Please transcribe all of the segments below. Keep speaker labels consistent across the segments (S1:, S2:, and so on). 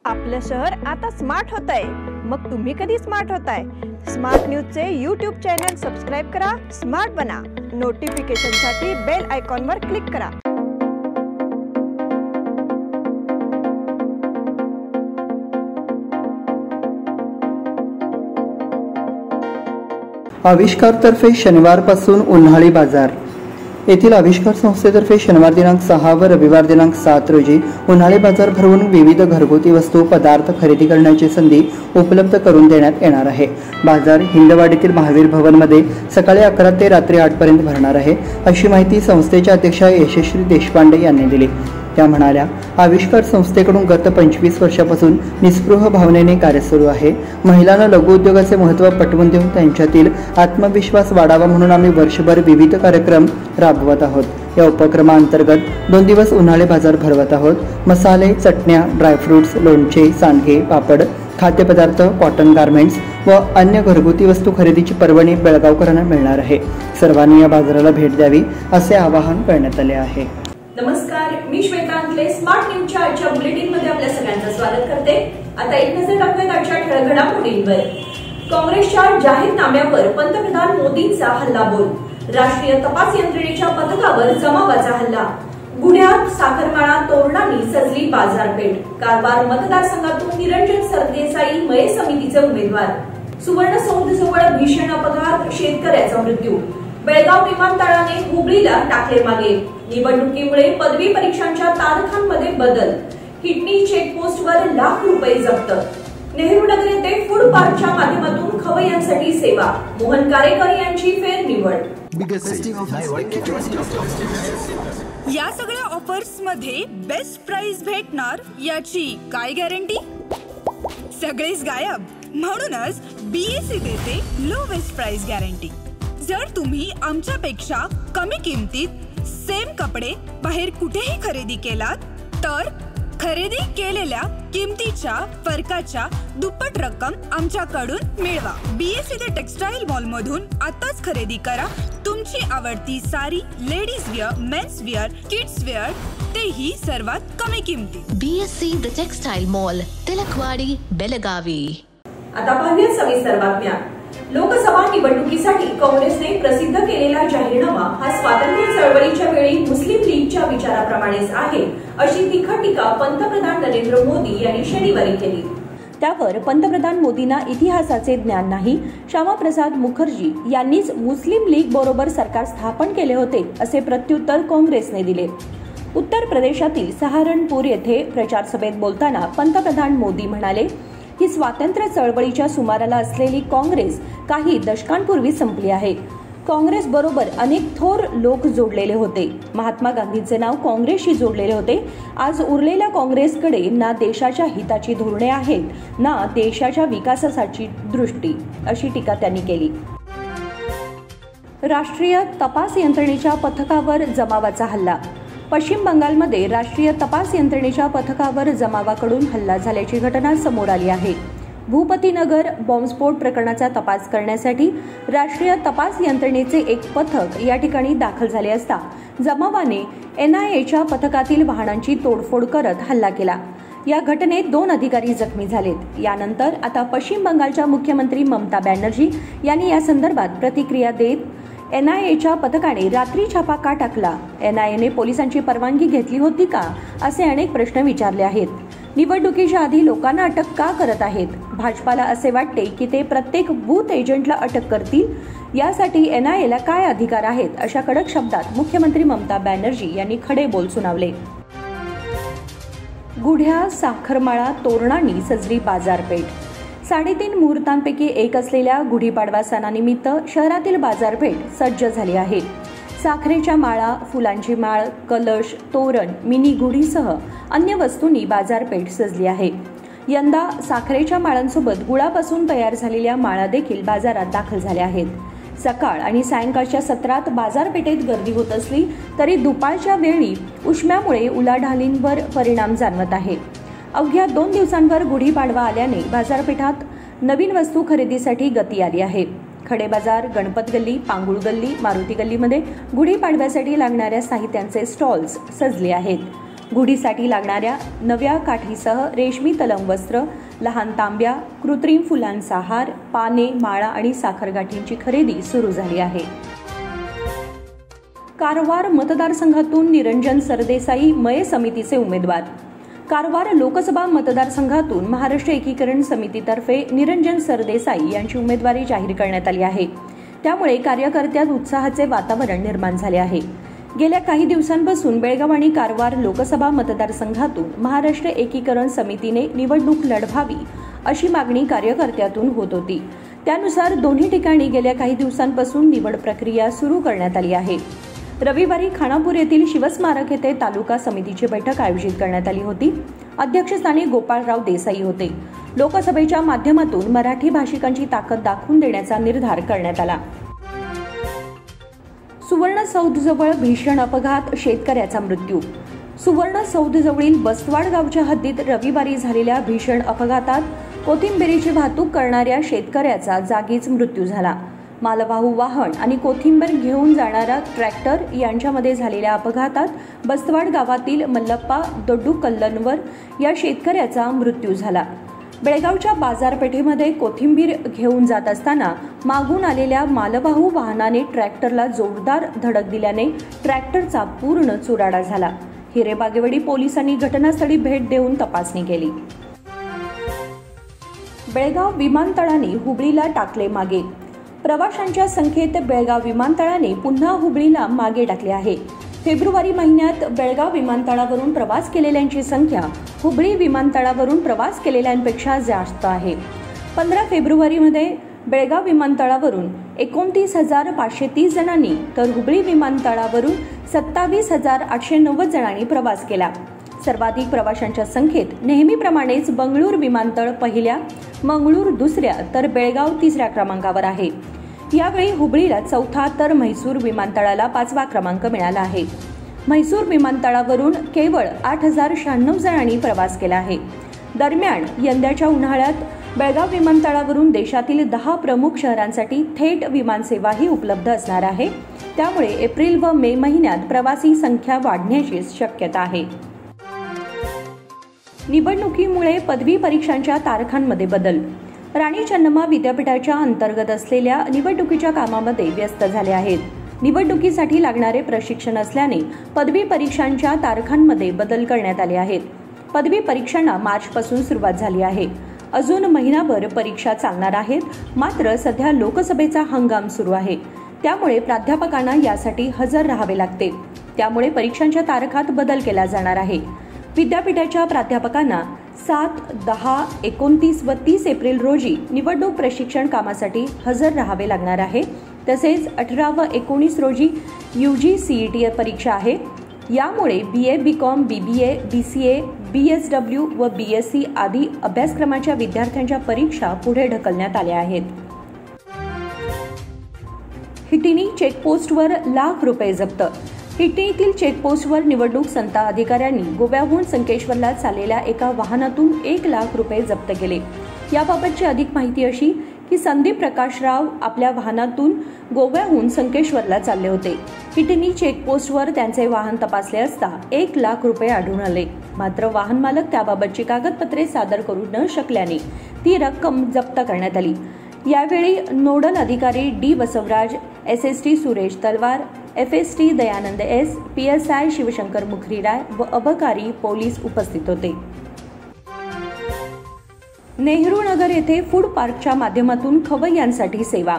S1: आपलं शहर आता स्मार्ट होत आहे। मग तुम्ही कधी स्मार्ट होताय? स्मार्ट न्यूजचे YouTube चॅनल सबस्क्राइब करा, स्मार्ट बना। नोटिफिकेशनसाठी बेल आयकॉनवर क्लिक करा।
S2: आविष्कारतर्फे शनिवारपासून उन्हाळी बाजार येथील आविष्कार संस्थेतर्फे शनिवार दिनांक 6 व रविवार दिनांक 7 रोजी उन्हाळी बाजार भरवून विविध घरगुती वस्तू पदार्थ खरेदी करण्याची संधी उपलब्ध करून देण्यात येणार आहे। बाजार हिंदवाडीतील महावीर भवनमध्ये सकाळी 11 ते रात्री 8 पर्यंत भरणार आहे, अशी माहिती संस्थेच्या अध्यक्षा यशश्री देशपांडे यांनी दिली। त्या म्हणाल्या, आविष्कार संस्थेकडून गत 25 वर्षापासून निस्पृह भावनेने कार्य सुरू आहे। महिलांना लघु उद्योगाचे महत्त्व पटवून देऊन त्यांच्यातील आत्मविश्वास वाढावा म्हणून आम्ही वर्षभर विविध कार्यक्रम राबवत आहोत। या उपक्रमाअंतर्गत 2 दिवस उन्हाळी बाजार भरवत आहोत। मसाले, चटण्या, ड्रायफ्रुट्स, लोणचे, सांडगे, पापड, खाद्यपदार्थ, कॉटन गारमेंट्स व अन्य घरगुती वस्तू खरेदीची परवानगी बेळगावकरांना मिळणार आहे। सर्वांनी या बाजाराला भेट द्यावी असे आवाहन करण्यात आले आहे।
S3: नमस्कार, मी श्वेता अंकले स्मार्ट न्यूजच्या आजच्या बुलेटिन मध्ये आपल्या सगळ्यांचं स्वागत करते। आता एक नजर टाकूया आजच्या ठळक घडामोडींवर। काँग्रेसच्या जाहीरनाम्यावर पंतप्रधान मोदींचा हल्लाबोल। राष्ट्रीय तपास यंत्रणेच्या पथकावर जमावाचा हल्ला। गुढ्यात साखरमाळा तोरणांनी सजली बाजारपेठ। कारवार मतदारसंघातून निरंजन सरदेसाई मय समितीचे उमेदवार। सुवर्णसौधजवळ भीषण अपघात, शेतकऱ्याचा मृत्यू। बेळगाव विमानतळाने हुबळीला टाकले मागे। निवडणुकीमुळे पदवी परीक्षांच्या तारखांमध्ये बदल। किडनी चेकपोस्टवर लाख रुपये जप्त। नेहरू नगर येथे फूड पार्कच्या माध्यमातून खवय्यांसाठी सेवा। मोहन कारेकर यांची फेरनिवड।
S4: या सगळ्या ऑफर्स मध्ये बेस्ट प्राइस भेटणार याची काय गॅरंटी? सगळेच गायब। म्हणूनच बीएससी देते लोवेस्ट प्राइस गॅरंटी। जर तुम्ही आमच्यापेक्षा कमी किमतीत सेम कपडे बाहेर कुठेही खरेदी केलात तर खरेदी केलेल्या किमतीच्या फरकाच्या दुप्पट रक्कम आमच्याकडून मिळवा। बीएससी द टेक्सटाईल मॉल मधून आताच खरेदी करा तुमची आवडती sari, ladies wear, men's wear, kids wear, तेही सर्वात कमी किमतीत।
S5: BSC the textile mall, Tilakwadi, Belagavi.
S3: आता पाहूया सविस्तर बातम्या। लोकसभा निवडणुकीसाठी काँग्रेसने प्रसिद्ध केलेला जाहीरनामा हा स्वातंत्र्य चळवळीच्या वेळी मुस्लिम लीगच्या विचाराप्रमाणेच आहे, अशी तिखट टीका पंतप्रधान नरेंद्र मोदी यांनी शनिवारी केली।
S6: त्यावर पंतप्रधान मोदींना इतिहासाचे ज्ञान नाही, श्यामाप्रसाद मुखर्जी यांनीच मुस्लिम लीग बरोबर सरकार स्थापन केले होते असे प्रत्युत्तर काँग्रेसने दिले। उत्तर प्रदेशातील सहारनपूर येथे प्रचार सभेत बोलताना पंतप्रधान मोदी म्हणाले की स्वातंत्र्य चळवळीच्या सुमाराला असलेली काँग्रेस काही दशकांपूर्वी संपली आहे। काँग्रेस बरोबर अनेक थोर लोक जोडलेले होते। महात्मा गांधींचे नाव काँग्रेसशी जोडलेले होते। आज उरलेल्या काँग्रेसकडे ना देशाच्या हिताची धोरणे आहेत ना देशाच्या विकासाची दृष्टी, अशी टीका त्यांनी केली। राष्ट्रीय तपास यंत्रणेच्या पथकावर जमावाचा हल्ला। पश्चिम बंगालमध्ये राष्ट्रीय तपास यंत्रणेच्या पथकावर जमावाकडून हल्ला झाल्याची घटना समोर आली आहे। भूपतीनगर बॉम्बस्फोट प्रकरणाचा तपास करण्यासाठी राष्ट्रीय तपास यंत्रणेचे एक पथक या ठिकाणी दाखल झाले असता जमावाने एनआयएच्या पथकातील वाहनांची तोडफोड करत हल्ला केला। या घटनेत 2 अधिकारी जखमी झालेत। यानंतर आता पश्चिम बंगालच्या मुख्यमंत्री ममता बॅनर्जी यांनी या संदर्भात प्रतिक्रिया देत एनआयएच्या पथकाने रात्री छापा का टाकला? एनआयएने पोलिसांची परवानगी घेतली होती का? असे अनेक प्रश्न विचारले आहेत। निवडणुकीच्या आधी लोकांना अटक का करत आहेत? भाजपाला असे वाटते की ते प्रत्येक बूथ एजंटला अटक करतील। यासाठी एनआयएला काय अधिकार आहेत? अशा कडक शब्दात मुख्यमंत्री ममता बॅनर्जी यांनी खडे बोल सुनावले। गुढ्या साखरमाळा तोरणांनी सजली बाजारपेठ। 3.5 मुहूर्तांपैकी एक असलेल्या गुढीपाडवा सणानिमित्त शहरातील बाजारपेठ सज्ज झाली आहे। साखरेच्या माळा, फुलांची माळ, कलश, तोरण, मिनी गुढीसह अन्य वस्तूंनी बाजारपेठ सजली आहे। यंदा साखरेच्या माळांसोबत गुळापासून तयार झालेल्या माळा देखील बाजारात दाखल झाल्या आहेत। सकाळ आणि सायंकाळच्या सत्रात बाजारपेठेत गर्दी होत असली तरी दुपारच्या वेळी उष्म्यामुळे उलाढालींवर परिणाम जाणवत आहे। अवघ्या 2 दिवसांवर गुढीपाडवा आल्याने बाजारपेठात नवीन वस्तू खरेदीसाठी गती आली आहे। खडे बाजार, गणपत गल्ली, पांगुळ गल्ली, मारुती गल्लीमध्ये गुढीपाडव्यासाठी लागणाऱ्या साहित्यांचे स्टॉल्स सजले आहेत। गुढीसाठी लागणाऱ्या नव्या काठीसह रेशमी तलम वस्त्र, लहान तांब्या, कृत्रिम फुलांचा हार, पाने, माळा आणि साखरगाठींची खरेदी सुरू झाली आहे. कारवार मतदारसंघातून निरंजन सरदेसाई मय समितीचे उमेदवार. कारवार लोकसभा मतदारसंघातून महाराष्ट्र एकीकरण समितीतर्फे निरंजन सरदेसाई यांची उमेदवारी जाहीर करण्यात आली आहे. त्यामुळे कार्यकर्त्यात उत्साहाचे वातावरण निर्माण झाले आहे. गेल्या काही दिवसांपासून बेळगाव आणि कारवार लोकसभा मतदारसंघातून महाराष्ट्र एकीकरण समितीने निवडणूक लढवावी अशी मागणी कार्यकर्त्यातून होत होती. त्यानुसार दोन्ही ठिकाणी गेल्या काही दिवसांपासून निवड प्रक्रिया सुरू करण्यात आली आहे. रविवारी खानापूर येथील शिवस्मारक येथे तालुका समितीची बैठक आयोजित करण्यात आली होती. अध्यक्षस्थानी गोपाळराव देसाई होते. लोकसभेच्या माध्यमातून मराठी भाषिकांची ताकद दाखवून देण्याचा निर्धार करण्यात आला. सुवर्ण सौधजवळ भीषण अपघात, शेतकऱ्याचा मृत्यू. सुवर्ण सौधजवळील बस्तवाड गावच्या हद्दीत रविवारी झालेल्या भीषण अपघातात कोथिंबिरीची वाहतूक करणाऱ्या शेतकऱ्याचा जागीच मृत्यू झाला. मालवाहू वाहन आणि कोथिंबीर घेऊन जाणारा ट्रॅक्टर यांच्यामध्ये झालेल्या अपघातात बस्तवाड गावातील मल्लप्पा दोड्डू कल्लनवर या शेतकऱ्याचा मृत्यू झाला. बेळगावच्या बाजारपेठेमध्ये कोथिंबीर घेऊन जात असताना मागून आलेल्या मालवाहू वाहनाने ट्रॅक्टरला जोरदार धडक दिल्याने ट्रॅक्टरचा पूर्ण चुराडा झाला. हिरेबागेवाडी पोलिसांनी घटनास्थळी भेट देऊन तपासणी केली. बेळगाव विमानतळाने हुबळीला टाकले मागे. प्रवाशांच्या संख्येत बेळगाव विमानतळाने पुन्हा हुबळीला मागे टाकले आहे. फेब्रुवारी महिन्यात बेळगाव विमानतळावरून प्रवास केलेल्यांची संख्या हुबळी विमानतळावरून प्रवास केलेल्यांपेक्षा जास्त आहे. 15 फेब्रुवारीमध्ये बेळगाव विमानतळावरून 29,530 जणांनी तर हुबळी विमानतळावरून 27,890 जणांनी प्रवास केला. सर्वाधिक प्रवाशांच्या संख्येत नेहमीप्रमाणेच बंगळूर विमानतळ पहिल्या, मंगळूर दुसऱ्या तर बेळगाव तिसऱ्या क्रमांकावर आहे. यावेळी हुबळीला चौथा तर म्हैसूर विमानतळाला 5वा क्रमांक मिळाला आहे. म्हैसूर विमानतळावरून केवळ 8,096 जणांनी प्रवास केला आहे. दरम्यान यंदाच्या उन्हाळ्यात बेळगाव विमानतळावरून देशातील 10 प्रमुख शहरांसाठी थेट विमानसेवाही उपलब्ध असणार आहे. त्यामुळे एप्रिल व मे महिन्यात प्रवासी संख्या वाढण्याची शक्यता आहे. निवडणुकीमुळे पदवी परीक्षांच्या तारखांमध्ये बदल. राणी चन्नम्मा विद्यापीठाच्या अंतर्गत असलेल्या निवडणुकीच्या कामामध्ये व्यस्त झाले आहेत. निवडणुकीसाठी लागणारे प्रशिक्षण असल्याने पदवी परीक्षांच्या तारखांमध्ये बदल करण्यात आले आहेत. पदवी परीक्षांना मार्चपासून सुरुवात झाली आहे. अजून महिनाभर परीक्षा चालणार आहेत. मात्र सध्या लोकसभेचा हंगाम सुरू आहे. त्यामुळे प्राध्यापकांना यासाठी हजर राहावे लागते. त्यामुळे परीक्षांच्या तारखात बदल केला जाणार आहे. विद्यापीठाच्या प्राध्यापकांना 7, 10, 29 व 30 एप्रिल रोजी निवडणूक प्रशिक्षण कामासाठी हजर राहावे लागणार आहे. तसेच 18 व 19 रोजी UG CET परीक्षा आहे. यामुळे BA, BCom, BBA, BCA, BSW व BSc आदी अभ्यासक्रमाच्या विद्यार्थ्यांच्या परीक्षा पुढे ढकलण्यात आल्या आहेत. हिटिनी चेकपोस्टवर लाख रुपये जप्त. हिटिनीतील चेकपोस्टवर निवडणूक संता अधिकाऱ्यांनी गोव्याहून संकेश्वरला चाललेल्या एका वाहनातून 1 लाख रुपये जप्त केले. याबाबतची अधिक माहिती अशी की संदीप प्रकाशराव आपल्या वाहनातून गोव्याहून संकेश्वरला चालले होते. हिटिनी चेकपोस्टवर त्यांचे वाहन तपासले असता 1 लाख रुपये आढळून आले. मात्र वाहन मालक त्याबाबतची कागदपत्रे सादर करू न शकल्याने ती रक्कम जप्त करण्यात आली. यावेळी नोडल अधिकारी D बसवराज, SST सुरेश तलवार, FST Dayanand S, PSI Shivshankar मुखरीराय व अबकारी पोलीस उपस्थित होते. नेहरू नगर येथे फूड पार्कच्या माध्यमातून खवय्यांसाठी सेवा.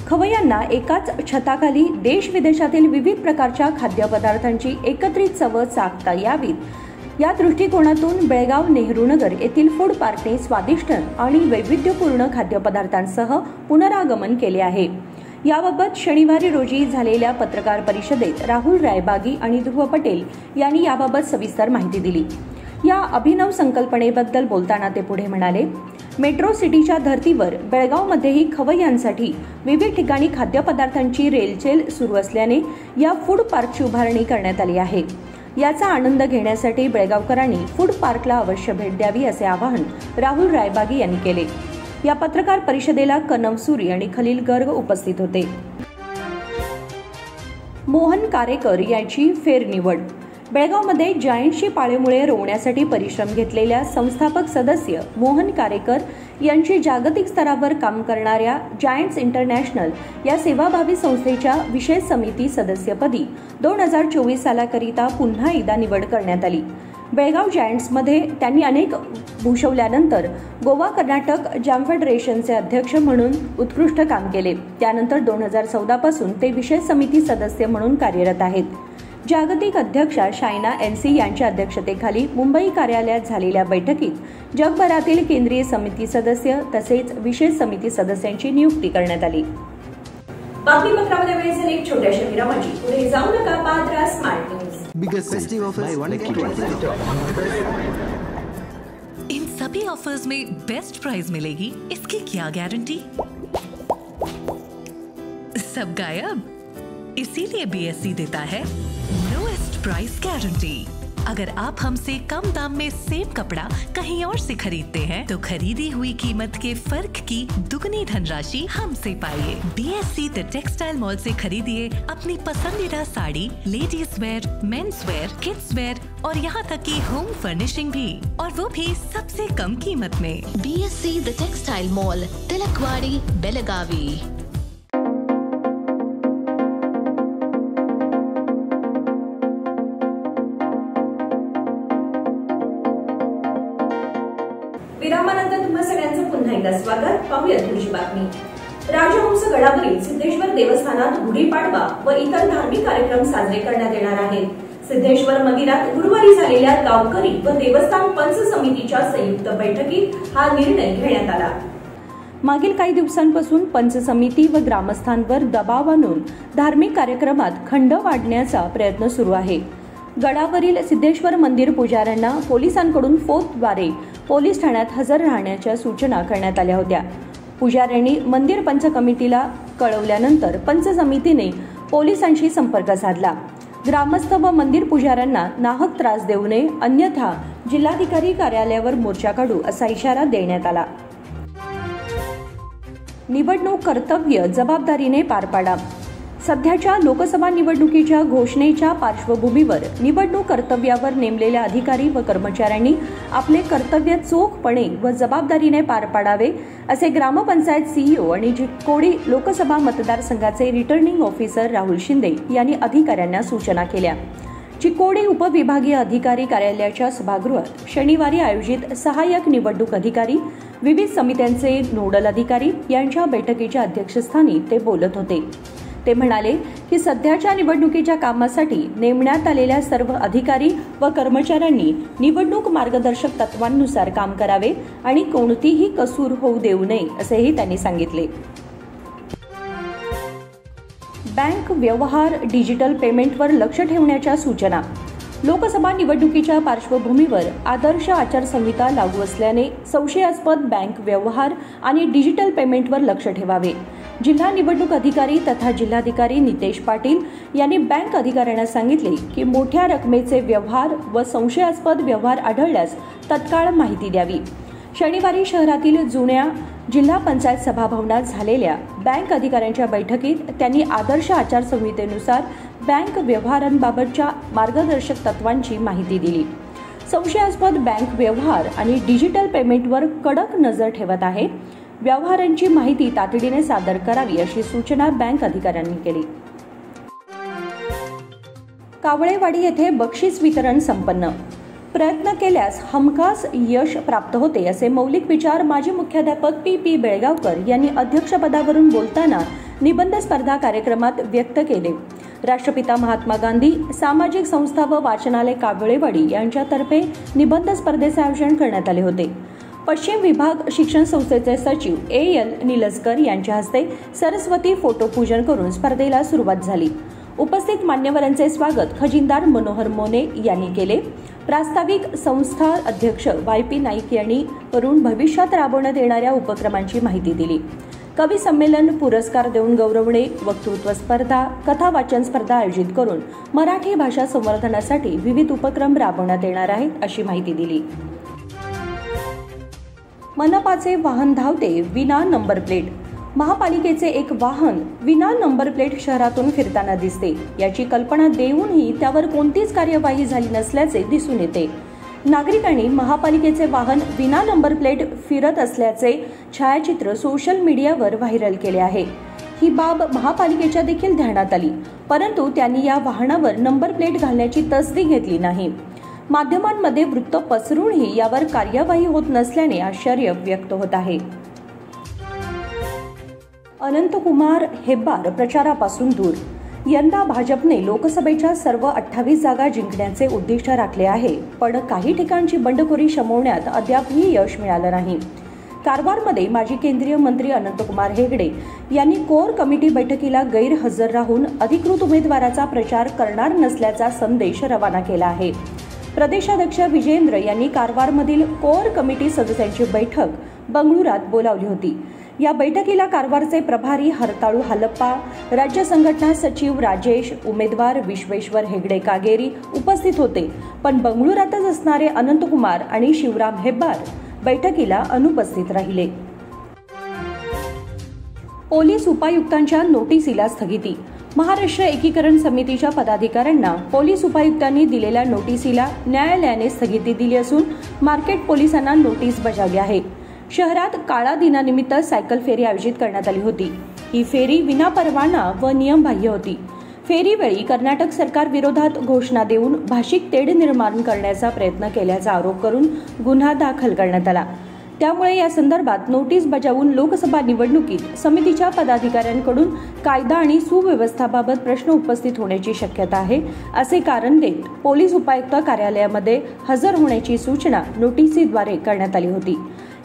S6: खवय्यांना एकाच छताखाली देश विदेशातील विविध प्रकारच्या खाद्यपदार्थांची एकत्रित चव चाखता यावीत या दृष्टिकोनातून बेळगाव नेहरू नगर येथील फूड पार्कने स्वादिष्ट आणि वैविध्यपूर्ण खाद्यपदार्थांसह पुनरागमन केले आहे. याबाबत शनिवारी रोजी झालेल्या पत्रकार परिषदेत राहुल रायबागी आणि ध्रुव पटेल यांनी याबाबत सविस्तर माहिती दिली. या अभिनव संकल्पनेबद्दल बोलताना ते पुढे म्हणाले, मेट्रो सिटीच्या धर्तीवर बेळगावमध्येही खवय्यांसाठी विविध ठिकाणी खाद्यपदार्थांची रेलचेल सुरू असल्याने या फूड पार्कची उभारणी करण्यात आली आहे. याचा आनंद घेण्यासाठी बेळगावकरांनी फूड पार्कला अवश्य भेट द्यावी असे आवाहन राहुल रायबागी यांनी केले. या पत्रकार परिषदेला कनव सुरी आणि खलील गर्ग उपस्थित होते. मोहन कारेकर यांची फेरनिवड. बेळगावमध्ये जायंटची पाळेमुळे रोवण्यासाठी परिश्रम घेतलेल्या संस्थापक सदस्य मोहन कारेकर यांची जागतिक स्तरावर काम करणाऱ्या जायंट्स इंटरनॅशनल या सेवाभावी संस्थेच्या विशेष समिती सदस्यपदी 2024 सालाकरिता पुन्हा एकदा निवड करण्यात आली. बेळगाव जायंट्समध्ये त्यांनी अनेक भूषवल्यानंतर गोवा कर्नाटक जाम फेडरेशनचे अध्यक्ष म्हणून उत्कृष्ट काम केले. त्यानंतर 2014 पासून ते विशेष समिती सदस्य म्हणून कार्यरत आहेत. जागतिक अध्यक्षा शायना एनसी यांच्या अध्यक्षतेखाली मुंबई कार्यालयात झालेल्या बैठकीत जगभरातील केंद्रीय समिती सदस्य तसेच विशेष समिती सदस्यांची नियुक्ती करण्यात आली.
S3: बातमीपत्रामध्ये वेळ झाली एक छोट्याशा विरामाची. पुढे जाऊ नका, पाहत राहा smart news.
S7: Biggest festive offers, buy one get one.
S5: In सभी ऑफर्स में बेस्ट प्राइस मिलेगी, इसकी क्या गारंटी? सब गायब, इसीलिए बीएससी देता है लोएस्ट प्राइस गारंटी. अगर आप हमसे कम दाम में सेम कपड़ा कहीं और से खरीदते हैं तो खरीदी हुई कीमत के फर्क की दुगनी धनराशि हमसे पाइए. बीएससी द टेक्सटाइल मॉल से खरीदिए अपनी पसंदीदा sari, ladies wear, men's wear, kids wear और यहाँ तक की होम फर्निशिंग भी, और वो भी सबसे कम कीमत में. BSC the textile mall, Tilakwadi, Belagavi.
S3: विरामानंतर तुम्हा सगळ्यांचं पुन्हा एकदा स्वागत. पाहूया पुढची बातमी. राजहंस गडावरील सिद्धेश्वर देवस्थानात गुढीपाडवा व इतर धार्मिक कार्यक्रम साजरे करण्यात येणार आहेत. सिद्धेश्वर मंदिरात गुरुवारी झालेल्या गावकरी व देवस्थान पंच समितीच्या संयुक्त बैठकीत हा निर्णय घेण्यात आला.
S6: मागील काही दिवसांपासून पंच समिती व ग्रामस्थांवर दबाव आणून धार्मिक कार्यक्रमात खंड वाढण्याचा प्रयत्न सुरू आहे. गडावरील सिद्धेश्वर मंदिर पुजाऱ्यांना पोलिसांकडून फोनद्वारे पोलीस ठाण्यात हजर राहण्याच्या सूचना करण्यात आल्या होत्या. पुजाऱ्यांनी मंदिर पंच कमिटीला कळवल्यानंतर पंच समितीने पोलिसांशी संपर्क साधला. ग्रामस्थ व मंदिर पुजाऱ्यांना नाहक त्रास देऊ नये, अन्यथा जिल्हाधिकारी कार्यालयावर मोर्चा काढू असा इशारा देण्यात आला. निवडणूक कर्तव्य जबाबदारीने पार पाडा. सध्याच्या लोकसभा निवडणुकीच्या घोषणेच्या पार्श्वभूमीवर निवडणूक कर्तव्यावर नेमलेल्या अधिकारी व कर्मचाऱ्यांनी आपले कर्तव्य चोखपणे व जबाबदारीने पार पाडावे असे ग्रामपंचायत सीईओ आणि चिकोडी लोकसभा मतदारसंघाचे रिटर्निंग ऑफिसर राहुल शिंदे यांनी अधिकाऱ्यांना सूचना केल्या. चिकोडी उपविभागीय अधिकारी कार्यालयाच्या सभागृहात शनिवारी आयोजित सहाय्यक निवडणूक अधिकारी, विविध समित्यांचे नोडल अधिकारी यांच्या बैठकीच्या अध्यक्षस्थानी ते बोलत होते. ते म्हणाले की सध्याच्या निवडणुकीच्या कामासाठी नेमण्यात आलेल्या सर्व अधिकारी व कर्मचाऱ्यांनी निवडणूक मार्गदर्शक तत्वांनुसार काम करावे आणि कोणतीही कसूर होऊ देऊ नये असेही त्यांनी सांगितले. बँक व्यवहार डिजिटल पेमेंटवर लक्ष ठेवण्याच्या सूचना. लोकसभा निवडणुकीच्या पार्श्वभूमीवर आदर्श आचारसंहिता लागू असल्याने संशयास्पद बँक व्यवहार आणि डिजिटल पेमेंटवर लक्ष ठेवावे. जिल्हा निवडणूक अधिकारी तथा जिल्हाधिकारी नितेश पाटील यांनी बँक अधिकाऱ्यांना सांगितले की मोठ्या रकमेचे व्यवहार व संशयास्पद व्यवहार आढळल्यास तत्काळ माहिती द्यावी. शनिवारी शहरातील जुन्या जिल्हा पंचायत सभाभवनात झालेल्या बँक अधिकाऱ्यांच्या बैठकीत त्यांनी आदर्श आचारसंहितेनुसार बँक व्यवहारांबाबतच्या मार्गदर्शक तत्वांची माहिती दिली. संशयास्पद बँक व्यवहार आणि डिजिटल पेमेंटवर कडक नजर ठेवत आहे. व्यवहारांची माहिती तातडीने सादर करावी अशी सूचना बँक अधिकाऱ्यांनी केली. कावळेवाडी येथे बक्षीस वितरण संपन्न. प्रयत्न केल्यास हमखास यश प्राप्त होते असे मौलिक विचार माजी मुख्याध्यापक पी बेळगावकर यांनी अध्यक्षपदावरून बोलताना निबंध स्पर्धा कार्यक्रमात व्यक्त केले. राष्ट्रपिता महात्मा गांधी सामाजिक संस्था व वाचनालय कावळेवाडी यांच्यातर्फे निबंध स्पर्धेचे आयोजन करण्यात आले होते. पश्चिम विभाग शिक्षण संस्थेचे सचिव AL निलजकर यांच्या हस्ते सरस्वती फोटोपूजन करून स्पर्धेला सुरुवात झाली. उपस्थित मान्यवरांचे स्वागत खजिनदार मनोहर मोने यांनी केले. प्रास्ताविक संस्था अध्यक्ष YP नाईक यांनी करून भविष्यात राबवण्यात येणाऱ्या उपक्रमांची माहिती दिली. कवी संमेलन, पुरस्कार देऊन गौरवणे, वक्तृत्व स्पर्धा, कथा वाचन स्पर्धा आयोजित करून मराठी भाषा संवर्धनासाठी विविध उपक्रम राबवण्यात येणार आहेत अशी माहिती दिली. मनपाचे वाहन धावते विना नंबर प्लेट. महापालिकेचे एक वाहन विना नंबर प्लेट शहरातून फिरताना दिसते. याची कल्पना देऊनही त्यावर कोणतीच कार्यवाही झाली नसल्याचे दिसून येते. नागरिकांनी महापालिकेचे वाहन विना नंबर प्लेट फिरत असल्याचे छायाचित्र सोशल मीडियावर व्हायरल केले आहे. ही बाब महापालिकेच्या देखील ध्यानात आली, परंतु त्यांनी या वाहनावर नंबर प्लेट घालण्याची तसदी घेतली नाही. माध्यमांमध्ये वृत्त पसरूनही यावर कार्यवाही होत नसल्याने आश्चर्य व्यक्त होत आहे. अनंतकुमार हेब्बार प्रचारापासून दूर. यंदा भाजपने लोकसभेच्या सर्व 28 जागा जिंकण्याचे उद्दिष्ट राखले आहे, पण काही ठिकाणची बंडखोरी शमवण्यात अद्यापही यश मिळालं नाही. कारवारमध्ये माजी केंद्रीय मंत्री अनंतकुमार हेगडे यांनी कोर कमिटी बैठकीला गैरहजर राहून अधिकृत उमेदवाराचा प्रचार करणार नसल्याचा संदेश रवाना केला आहे. प्रदेशाध्यक्ष विजेंद्र यांनी कारवारमधील कोर कमिटी सदस्यांची बैठक बंगळुरात बोलावली होती. या बैठकीला कारवारचे प्रभारी हरताळू हालप्पा, राज्य संघटना सचिव राजेश, उमेदवार विश्वेश्वर हेगडे कागेरी उपस्थित होते, पण बंगळुरातच असणारे अनंतकुमार आणि शिवराम हेब्बार बैठकीला अनुपस्थित राहिले. पोलीस उपायुक्तांच्या नोटीसीला स्थगिती. महाराष्ट्र एकीकरण समितीच्या पदाधिकाऱ्यांना पोलीस उपायुक्तांनी दिलेल्या नोटीसीला न्यायालयाने स्थगिती दिली असून मार्केट पोलिसांना नोटीस बजावली आहे. शहरात काळा दिनानिमित्त सायकल फेरी आयोजित करण्यात आली होती. ही फेरी विनापरवाना व नियमबाह्य होती. फेरीवेळी कर्नाटक सरकार विरोधात घोषणा देऊन भाषिक तेढ निर्माण करण्याचा प्रयत्न केल्याचा आरोप करून गुन्हा दाखल करण्यात आला. त्यामुळे या संदर्भात नोटीस बजावून लोकसभा निवडणुकीत समितीच्या पदाधिकाऱ्यांकडून कायदा आणि सुव्यवस्थाबाबत प्रश्न उपस्थित होण्याची शक्यता आहे, असे कारण देत पोलीस उपायुक्त कार्यालयामध्ये हजर होण्याची सूचना नोटीसीद्वारे करण्यात आली होती.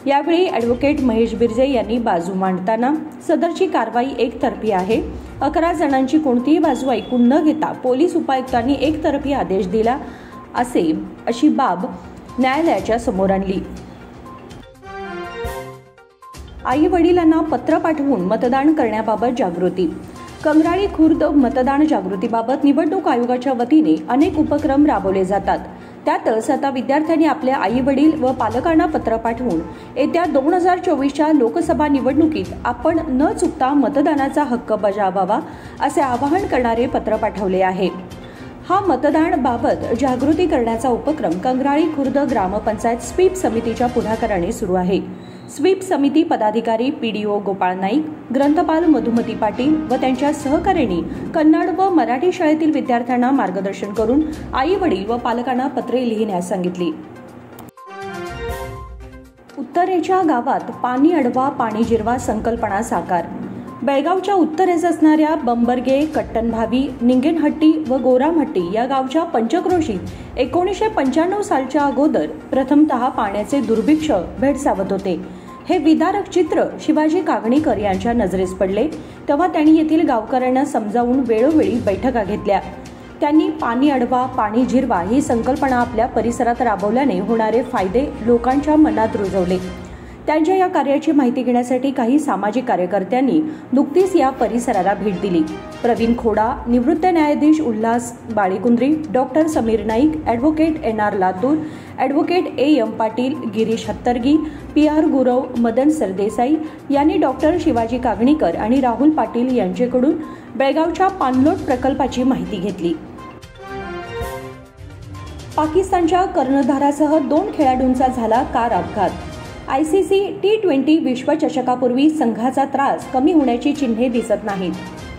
S6: यावेळी ॲडव्होकेट महेश बिर्जे यांनी बाजू मांडताना सदरची कारवाई एकतर्फी आहे. 11 जणांची कोणतीही बाजू ऐकून न घेता पोलीस उपायुक्तांनी एकतर्फी आदेश दिला अशी बाब न्यायालयाच्या समोर आणली. आई वडिलांना पत्र पाठवून मतदान करण्याबाबत जागृती. कंगराळी खुर्द मतदान जागृतीबाबत निवडणूक आयोगाच्या वतीने अनेक उपक्रम राबवले जातात. त्यातच आता विद्यार्थ्यांनी आपल्या आई वडील व पालकांना पत्र पाठवून येत्या 2024च्या लोकसभा निवडणुकीत आपण न चुकता मतदानाचा हक्क बजावावा असे आवाहन करणारे पत्र पाठवले आहे. हा मतदान बाबत जागृती करण्याचा उपक्रम कंगराळी खुर्द ग्रामपंचायत स्वीप समितीच्या पुढाकाराने सुरू आहे. स्वीप समिती पदाधिकारी पीडीओ गोपाळ नाईक, ग्रंथपाल मधुमती पाटील व त्यांच्या सहकाऱ्यांनी कन्नड व मराठी शाळेतील विद्यार्थ्यांना मार्गदर्शन करून आई वडील व पालकांना पत्रे लिहिण्यास सांगितली. उत्तरेच्या गावात पाणी अडवा पाणी जिरवा संकल्पना साकार. बेळगावच्या उत्तरेस असणाऱ्या बंबर्गे, कट्टनभावी, निंगेनहट्टी व गोरामहट्टी या गावच्या पंचक्रोशीत 1995 सालच्या अगोदर प्रथमतः पाण्याचे दुर्भिक्ष भेडसावत होते. हे विदारक चित्र शिवाजी कागणीकर यांच्या नजरेस पडले तेव्हा त्यांनी येथील गावकऱ्यांना समजावून वेळोवेळी बैठका घेतल्या. त्यांनी पाणी अडवा पाणी जिरवा ही संकल्पना आपल्या परिसरात राबवल्याने होणारे फायदे लोकांच्या मनात रुजवले. त्यांच्या या कार्याची माहिती घेण्यासाठी काही सामाजिक कार्यकर्त्यांनी नुकतीच या परिसराला भेट दिली. प्रवीण खोडा, निवृत्त न्यायाधीश Ulhas Balekundri, doctor Sameer Naik, advocate NR Latur, advocate AM Patil, Girish Hattargi, PR Gurav, Madan Sardesai यांनी डॉक्टर शिवाजी कागणीकर आणि राहुल पाटील यांच्याकडून बेळगावच्या पाणलोट प्रकल्पाची माहिती घेतली. पाकिस्तानच्या कर्णधारासह 2 खेळाडूंचा झाला कार अपघात. ICC T20 विश्वचषकापूर्वी संघाचा त्रास कमी होण्याची चिन्हे दिसत नाहीत.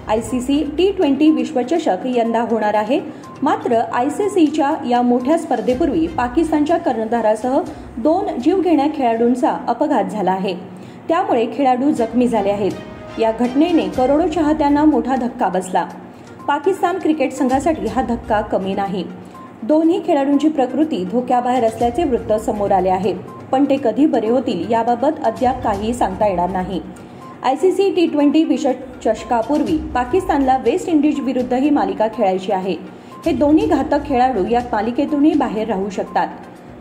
S6: ICC T20 विश्वचषक यंदा होणार आहे, मात्र ICCच्या या मोठ्या स्पर्धेपूर्वी पाकिस्तानच्या कर्णधारासह 2 जीवघेण्या खेळाडूंचा अपघात झाला आहे. त्यामुळे खेळाडू जखमी झाले आहेत. या घटनेने करोडो चाहत्यांना मोठा धक्का बसला. पाकिस्तान क्रिकेट संघासाठी हा धक्का कमी नाही. दोन्ही खेळाडूंची प्रकृती धोक्याबाहेर असल्याचे वृत्त समोर आले आहे, पण ते कधी बरे होतील याबाबत अद्याप काही सांगता येणार नाही. ICC T20 विश्वचषकापूर्वी पाकिस्तानला वेस्ट इंडिज विरुद्ध ही मालिका खेळायची आहे. हे दोन्ही घातक खेळाडू या मालिकेतूनही बाहेर राहू शकतात.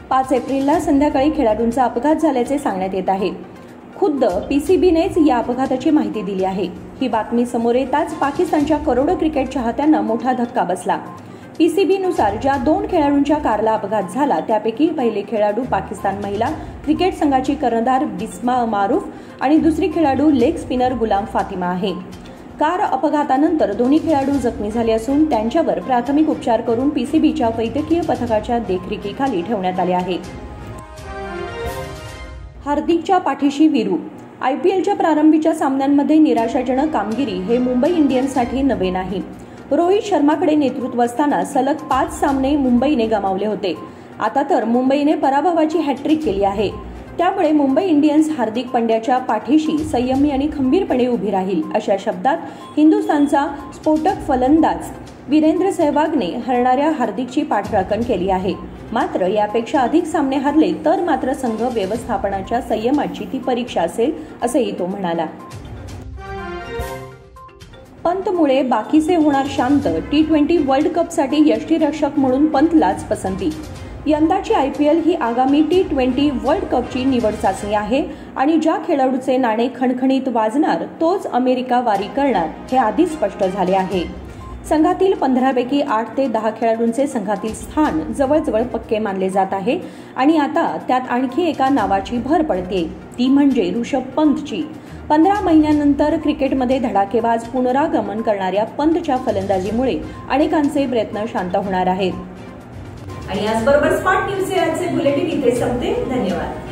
S6: 5 एप्रिलला संध्याकाळी खेळाडूंचा अपघात झाल्याचे सांगण्यात येत आहे. खुद्द PCBनेच या अपघाताची माहिती दिली आहे. ही बातमी समोर येताच पाकिस्तानच्या करोडो क्रिकेट चाहत्यांना मोठा धक्का बसला. पीसीबीनुसार ज्या 2 खेळाडूंच्या कारला अपघात झाला त्यापैकी पहिले खेळाडू पाकिस्तान महिला क्रिकेट संघाची कर्णधार बिस्मा मारूफ आणि दुसरी खेळाडू लेग स्पिनर गुलाम फातिमा आहे. कार अपघातानंतर दोन्ही खेळाडू जखमी झाले असून त्यांच्यावर प्राथमिक उपचार करून पीसीबीच्या वैद्यकीय पथकाच्या देखरेखीखाली ठेवण्यात आले आहे. हार्दिकच्या पाठीशी वीरू. आयपीएलच्या प्रारंभीच्या सामन्यांमध्ये निराशाजनक कामगिरी हे मुंबई इंडियन्ससाठी नवे नाही. रोहित शर्माकडे नेतृत्व असताना सलग 5 सामने मुंबईने गमावले होते. आता तर मुंबईने पराभवाची हॅट्रिक केली आहे. त्यामुळे मुंबई इंडियन्स हार्दिक पंड्याच्या पाठीशी संयमी आणि खंबीरपणे उभी राहील अशा शब्दात हिंदुस्थानचा स्फोटक फलंदाज वीरेंद्र सहवागने हरणाऱ्या हार्दिकची पाठराखण केली आहे. मात्र यापेक्षा अधिक सामने हरले तर मात्र संघ व्यवस्थापनाच्या संयमाची ती परीक्षा असेल असंही तो म्हणाला. पंतमुळे बाकीचे होणार शांत. T20 वर्ल्ड कपसाठी यष्टीरक्षक म्हणून पंतलाच पसंती. यंदाची आयपीएल ही आगामी T20 वर्ल्ड कपची निवड चाचणी आहे आणि ज्या खेळाडूचे नाणे खणखणीत वाजणार तोच अमेरिका वारी करणार हे आधीच स्पष्ट झाले आहे. संघातील 15 पैकी 8 ते 10 खेळाडूंचे संघातील स्थान जवळजवळ पक्के मानले जात आहे आणि आता त्यात आणखी एका नावाची भर पडते, ती म्हणजे ऋषभ पंतची. 15 महिन्यानंतर क्रिकेटमध्ये धडाकेबाज पुनरागमन करणाऱ्या पंतच्या फलंदाजीमुळे अनेकांचे प्रयत्न शांत होणार आहेत.
S3: आणि याचबरोबर स्मार्ट न्यूजचे आजचे बुलेटिन इथे संपते. धन्यवाद.